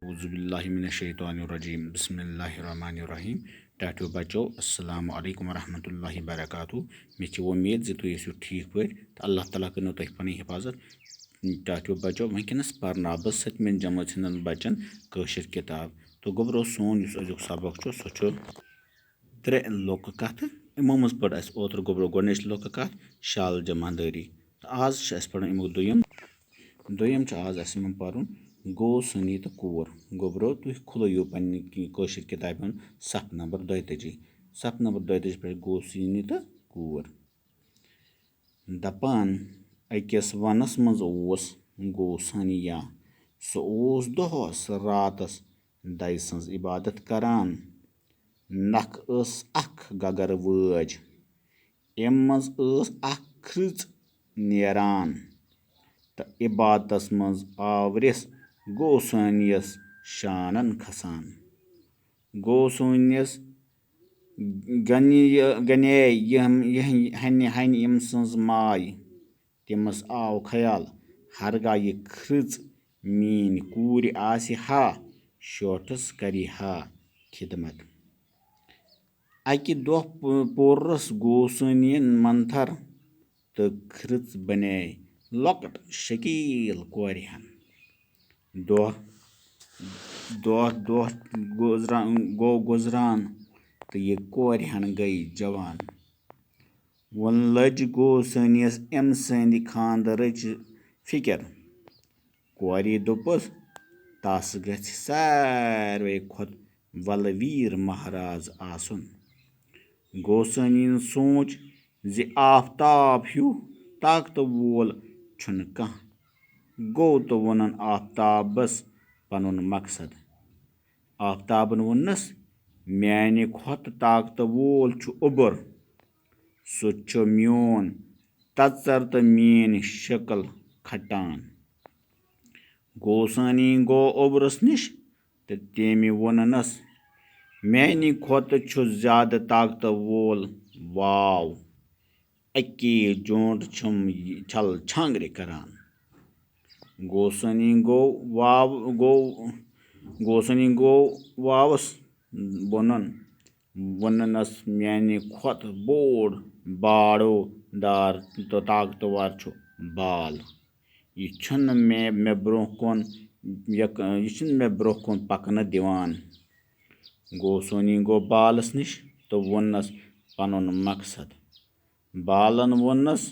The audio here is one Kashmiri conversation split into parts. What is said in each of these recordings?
औज़ुबिल्लाहिमिनश्शैतानिर्रजीम बिस्मिल्लाहिर्रहमानिर्रहीम टाटो बचो अस्सलाम वालेकुम वरहमतुल्लाहि वबरकातुहू मे उम्मीद जे तुम यूँ ठीक पे तो अल्लाह ताला कर तुम पन हिफाजत टाटो बचो वनकस पर्ना बह सतम जमात हंदन बचन कशर किताब तो गोबरो सोन अजुक सबक सह त्रे लोक कथ इमो मज पढ़ ओतर गोबरो गोडनिच लोक कथ शाल जमादारी तो आज पढ़ अमुक दोयम आज पढ़ गो सनी तो कूर गोबरो तुम खुलो पन्न कशर किताब सफ नंबर 22 सफ नंबर 22 पे गो सनी तो कूर दपान अकिस वनस मज गो सनिया सह दोहस रातस दय सज इबादत करान नख अख गगर वज अम मज खृच नेरान तो इबादतस मज आवरिस गो सनियस शानन खसान गो सनियस गने हन हन यम सज माय तमस आव ख्याल हरगा यह खृच मीन कूर आसि हा शोटस करि हा खिदमत अकि दह पोरस गो सनियन मंथर तो खृच बने लकट शकील कोर हन दह गुजरान तो ये कोर हन गई जवान वन लज गो सनियस अम संद खानदरच फिक्र कोरी दोपस तस गछ सारवे खोत वलवीर महाराज आसन गो सनियन सोच जे आफ्ताब हूँ ताकत वोल छुन कह गो तो वनन आफ्ताबस पनुन मकसद आफ्ताबन वोनस म्याने खोत ताकत वोल छु उबर सो छु म्योन तचर तो मीन शक्ल खटान गो सनी गो उबरस निश तो तेमि वोननस म्याने खोत छु ज्यादा ताकत वोल वाव अक्की जोंट छुम छल छांगरे करान गोसनी गो वावस बोनन वननस म्याने खोत बोड़ बाड़ो दार तो ताकतवर छु बाल यह छुन मे ब्रोह कुन पकन दिवान गोसनी गो बालस निश तो वोनस पनुन मकसद बालन वोनस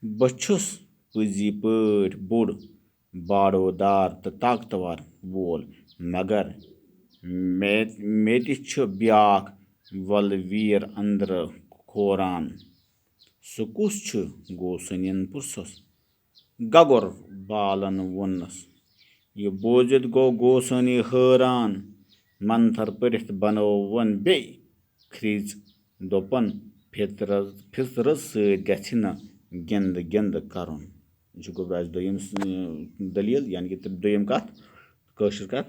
बछुस पजी पट बोड़ बाड़ोदार तो ताकतवर वोल मगर मे ब्याख वलवीर अंदर खोरान सह कुस गो सनियन पुरसस गगुर बालन वोनस यह बोजित गो सनी हैरान मंथर पढ़ित बनवन बे खृच दोपन फितरत सत गछ न गिंद गिंद करन यह गो दोयम दलील यानी कि दोयम कथ कशर कथ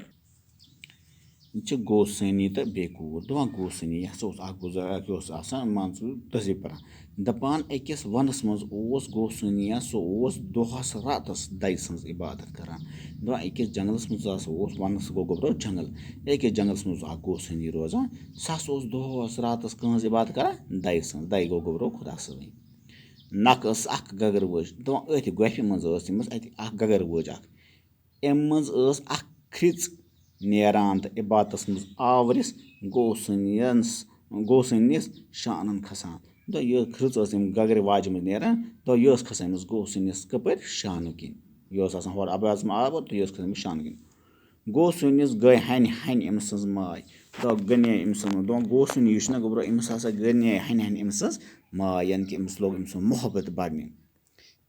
यह गो सनी तो बे कूर दपान गो सनी यह मान तहजीब पढ़ान दपान अकिस वनस मज गो सनिया सह दोहस रातस दय सज इबादत करान दपान अकिस जंगलस मज वनस गो गोबरो जंगल अकिस जंगलस मज गो सनी रोजान सह दोहस रातस कहज इबादत करान दय सज दय गो गोबरो खुदा सै नख अख गगर वज दपान अथ गोफि मज तमस अख गगर वज अम मज अख खृच नेरान तो इबादतस मज आवरिस गो सनियस शानन खसान दो यह खृच गगर वाज मज नेरान तो यह खसान गो सनियस कपर शान किन यह होर अबाज आवर तो यह खसान शान किन गो सनियस गई हन हन अम सज माय तो गने अम दपान गो सनी यह गोबरो अमस हसा गने हन हन अम सज माय यानी कि अमस लोग अम सद मोहब्बत बढ़ने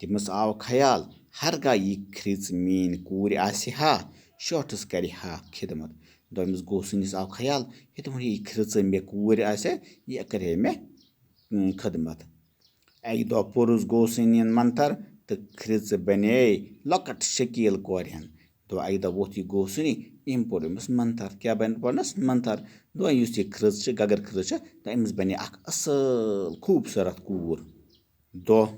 तमस आव ख्याल हरगा यह खृच मीन कूर आसि हा शोटस करि हा खिदमत दोमिस गो सनिस आव ख्याल यह खृच मे कूर आसे यह करे मे खिदमत अक दह पुरुस गो सनियन मंथर तो खृच बने लकट शकील कोर हन तो अक दह वोथ यह गो सनी अम पोर अमस मंथर क्या बन पड़नस मंथर दपान यह खृच गगर खृच तो अमस बने अख असल खूबसूरत कूर दह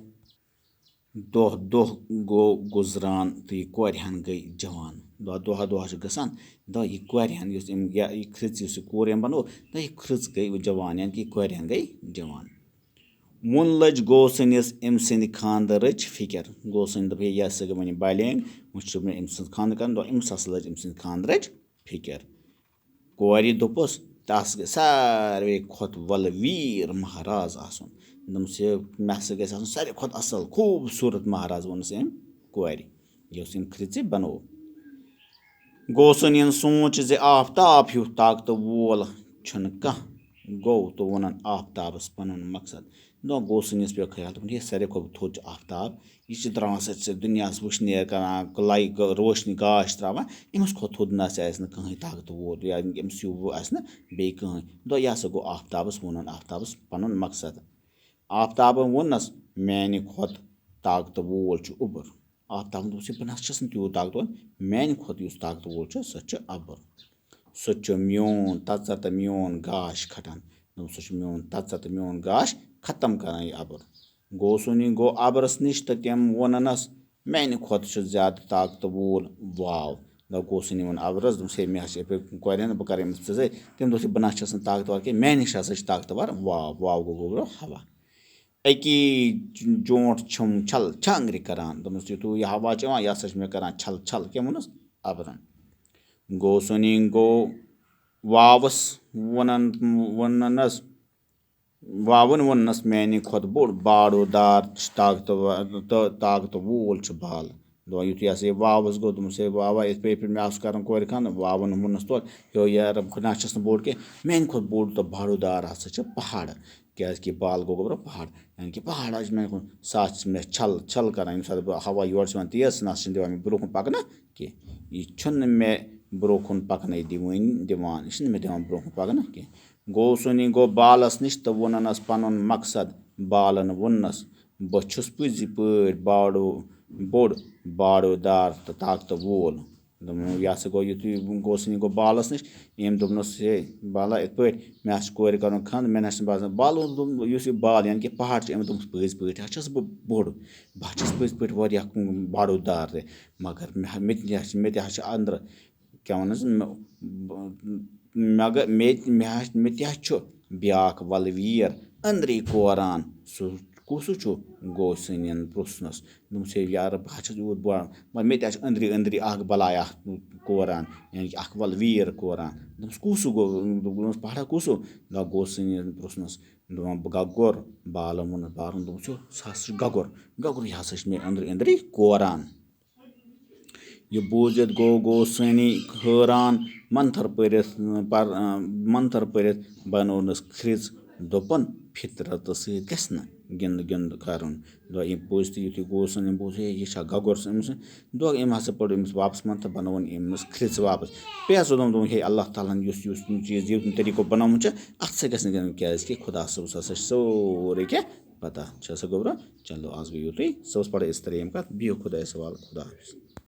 गो गुजरान तो यह कोर हन गई जवान دۄہ دۄہ چھِ گژھان یہِ کورِ ہن یُس أمۍ یہِ کھرٛژ یُس یہِ کوٗر أمۍ بنوو یہِ کھرٛژ گٔے جوان یعنی کہِ یہِ کورِ ہن گٔے جوان. وُن لٔج گوسٕنِس أمۍ سٕنٛدِ خانٛدرٕچ فِکر. گوسٕنۍ دوٚپ ہے یہِ ہسا گٔے وۄنۍ بالینٛگ وۄنۍ چھُ مےٚ أمۍ سٕنٛز خانٛدر کران أمِس ہسا لٔج أمۍ سٕنٛدِ خانٛدرٕچ فِکر. کورِ دوٚپُس تس گژھِ ساروے کھۄتہٕ وَلہٕ ویٖر مہراز آسُن. دوٚپمَس ہے مےٚ ہسا گژھِ آسُن ساروی کھۄتہٕ اَصٕل خوٗبصوٗرت مہراز ووٚنُس أمۍ کورِ یۄس أمۍ کھرٛژِ بنوو. گوسٕنٮ۪ن سونٛچ زِ آفتاب ہیوٗ طاقتہٕ وول چھُنہٕ کانٛہہ گوٚو تہٕ ووٚنُن آفتابس پنُن مقصد. گوسٕنِس پیٚو خیال دوٚپُن ہے ساروی کھۄتہٕ تھوٚد چھُ آفتاب یہِ چھُ تراوان سٲرسٕے دُنیاہس وٕشنیر کران لایٹ روشنی گاش تراوان أمِس کھۄتہٕ تھوٚد نہ سا آسہِ نہٕ کٕہٕنۍ طاقتہٕ وول یا أمِس ہیوٗ آسہِ نہٕ بیٚیہِ کٕہٕنۍ یہِ ہسا گوٚو آفتابس ووٚنُن آفتابس پنُن مقصد. آفتابن ووٚننس میانہِ کھۄتہٕ طاقتہٕ وول چھُ اوٚبُر. آفتابن دوٚپُس بہٕ نہ چھُس نہٕ تیوٗت طاقتور میانہِ کھۄتہٕ یُس طاقتہٕ وول چھُ سُہ چھُ اوٚبُر. سُہ چھُ میون تَژر تہٕ میون گاش کھٹان. سُہ چھُ میون تَژر تہٕ میون گاش ختم کران یہِ اَبُر. گوسُنی گوٚو اَبرس نِش تہٕ تٔمۍ ووٚننس میانہِ کھۄتہٕ چھُ زیادٕ طاقتہٕ وول واو. گوسُنی ووٚن اَبرس دوٚپُس ہے مےٚ ہسا کورٮ۪ن بہٕ کرٕ أمِس ژٕ سۭتۍ تٔمۍ دوٚپ بہٕ نہ چھَس نہٕ طاقتور کینٛہہ میانہِ نِش ہسا چھُ طاقتور واو. واو گوٚو ہوا. أکی جونٛٹھ چھُم چھل چھانگرِ کران. دوٚپمَس یِتھُے یہِ ہوا چھُ یِوان یہِ ہسا چھُ مےٚ کران چھل چھل. کیٛاہ ووٚنُس اَبرن. گوسُنی گوٚو واوَس ووٚننس میانہِ کھۄتہٕ بوٚڑ باڈو دار طاقتہٕ وول چھُ بالہٕ. یِتھُے ہسا یہِ واوَس گوٚو دوٚپمَس ہے واوا یِتھ پٲٹھۍ مےٚ اوس کران کورِ خانٛدر واوَن ووٚننَس تورٕ ہے یارٕ بہٕ نہ چھَس نہٕ بوٚڑ کینٛہہ میانہِ کھۄتہٕ بوٚڑ تہٕ باڈو دار ہسا چھُ پہاڑ. کیازِ کہِ بال گوٚو پہاڑ یعنی کہِ پہاڑ حظ چھُ مےٚ کُن سُہ حظ چھُ مےٚ چھل چھل کران. ییٚمہِ ساتہٕ بہٕ ہوا یورٕ چھُ یِوان تیز سُہ نہ سا چھُنہٕ دِوان مےٚ برونٛہہ کُن پَکنہٕ کینٛہہ. یہِ چھُنہٕ مےٚ برونٛہہ کُن پَکنَے دِوان یہِ چھُنہٕ مےٚ دِوان برونٛہہ کُن پَکنہٕ کینٛہہ. گوسُنی گوٚو بالَس نِش تہٕ ووٚننَس پنُن مقصد. بالن ووٚننس بہٕ چھُس پٔزی پٲٹھۍ بوٚڑ باڈو دار تہٕ طاقتہٕ وول. یہِ ہسا گوٚو یِتھُے گوسُنی گوٚو بالَس نِش أمۍ دوٚپنَس ہے بالا یِتھ پٲٹھۍ مےٚ حظ چھُ کورِ کَرُن خانٛدر مےٚ نہ چھُنہٕ باسان بالو دوٚپ یُس یہِ بال یعنی کہِ پہاڑ چھُ أمۍ دوٚپمَس پٔزۍ پٲٹھۍ حظ چھُس بہٕ بوٚڑ بہٕ حظ چھُس پٔزۍ پٲٹھۍ واریاہ باڈو دار تہِ مگر مےٚ تہِ حظ چھِ أنٛدرٕ کیٛاہ وَنَس مےٚ تہِ حظ چھُ بیٛاکھ وَلہٕ ویٖر أنٛدرٕے کوران. سُہ کُس چھُ گوسٕنٮ۪ن پرٛژھنَس. دوٚپمَس ہے یارٕ بہٕ حظ چھُس یوٗت بوٚڑ مگر مےٚ تہِ حظ چھُ أنٛدری اکھ بلاے اکھ کوران یعنی کہِ اکھ وَلہٕ ویٖر کوران. دوٚپمَس کُس گوٚو دوٚپمَس پہاڑا کُس گوسٕنٮ۪ن پرٛژھنَس. دوٚپُن گگُر. بالن ووٚنُس بالن دوٚپُس سُہ ہسا چھُ گگُر یہِ ہسا چھُ مےٚ أنٛدری کوران. یہِ بوٗزِتھ گوٚو گوسٕنی حٲران منتھر پٔرِتھ بنوونَس کھرٛژ دوٚپُن فطرتہٕ سۭتۍ گژھِ نہٕ گِنٛد کرُن. أمۍ بوٗزتھٕے یِتھُے گوسُن أمۍ بوٗز ہے یہِ چھا گگُر أمِس أمۍ ہسا پٔر أمِس واپس منتھر بنووُن أمِس کھرٛژ واپس. بیٚیہِ ہسا دوٚپُن ہے اللہ تعالیٰ ہن یُس چیٖز ییٚمہِ طریٖقو بنومُت چھُ اَتھ سۭتۍ گژھِ نہٕ گِنٛدُن کیازِ کہِ خۄدا صٲبَس ہسا چھُ سورُے کینٛہہ پتہ چھِ سا گوٚبرا چلو آز گٔے یُتُے. سۄ ٲس پَرٕنۍ أسۍ ترٛیٚیِم کَتھ. بِہِو خۄدایَس حوالہٕ. خۄدا حافِظ.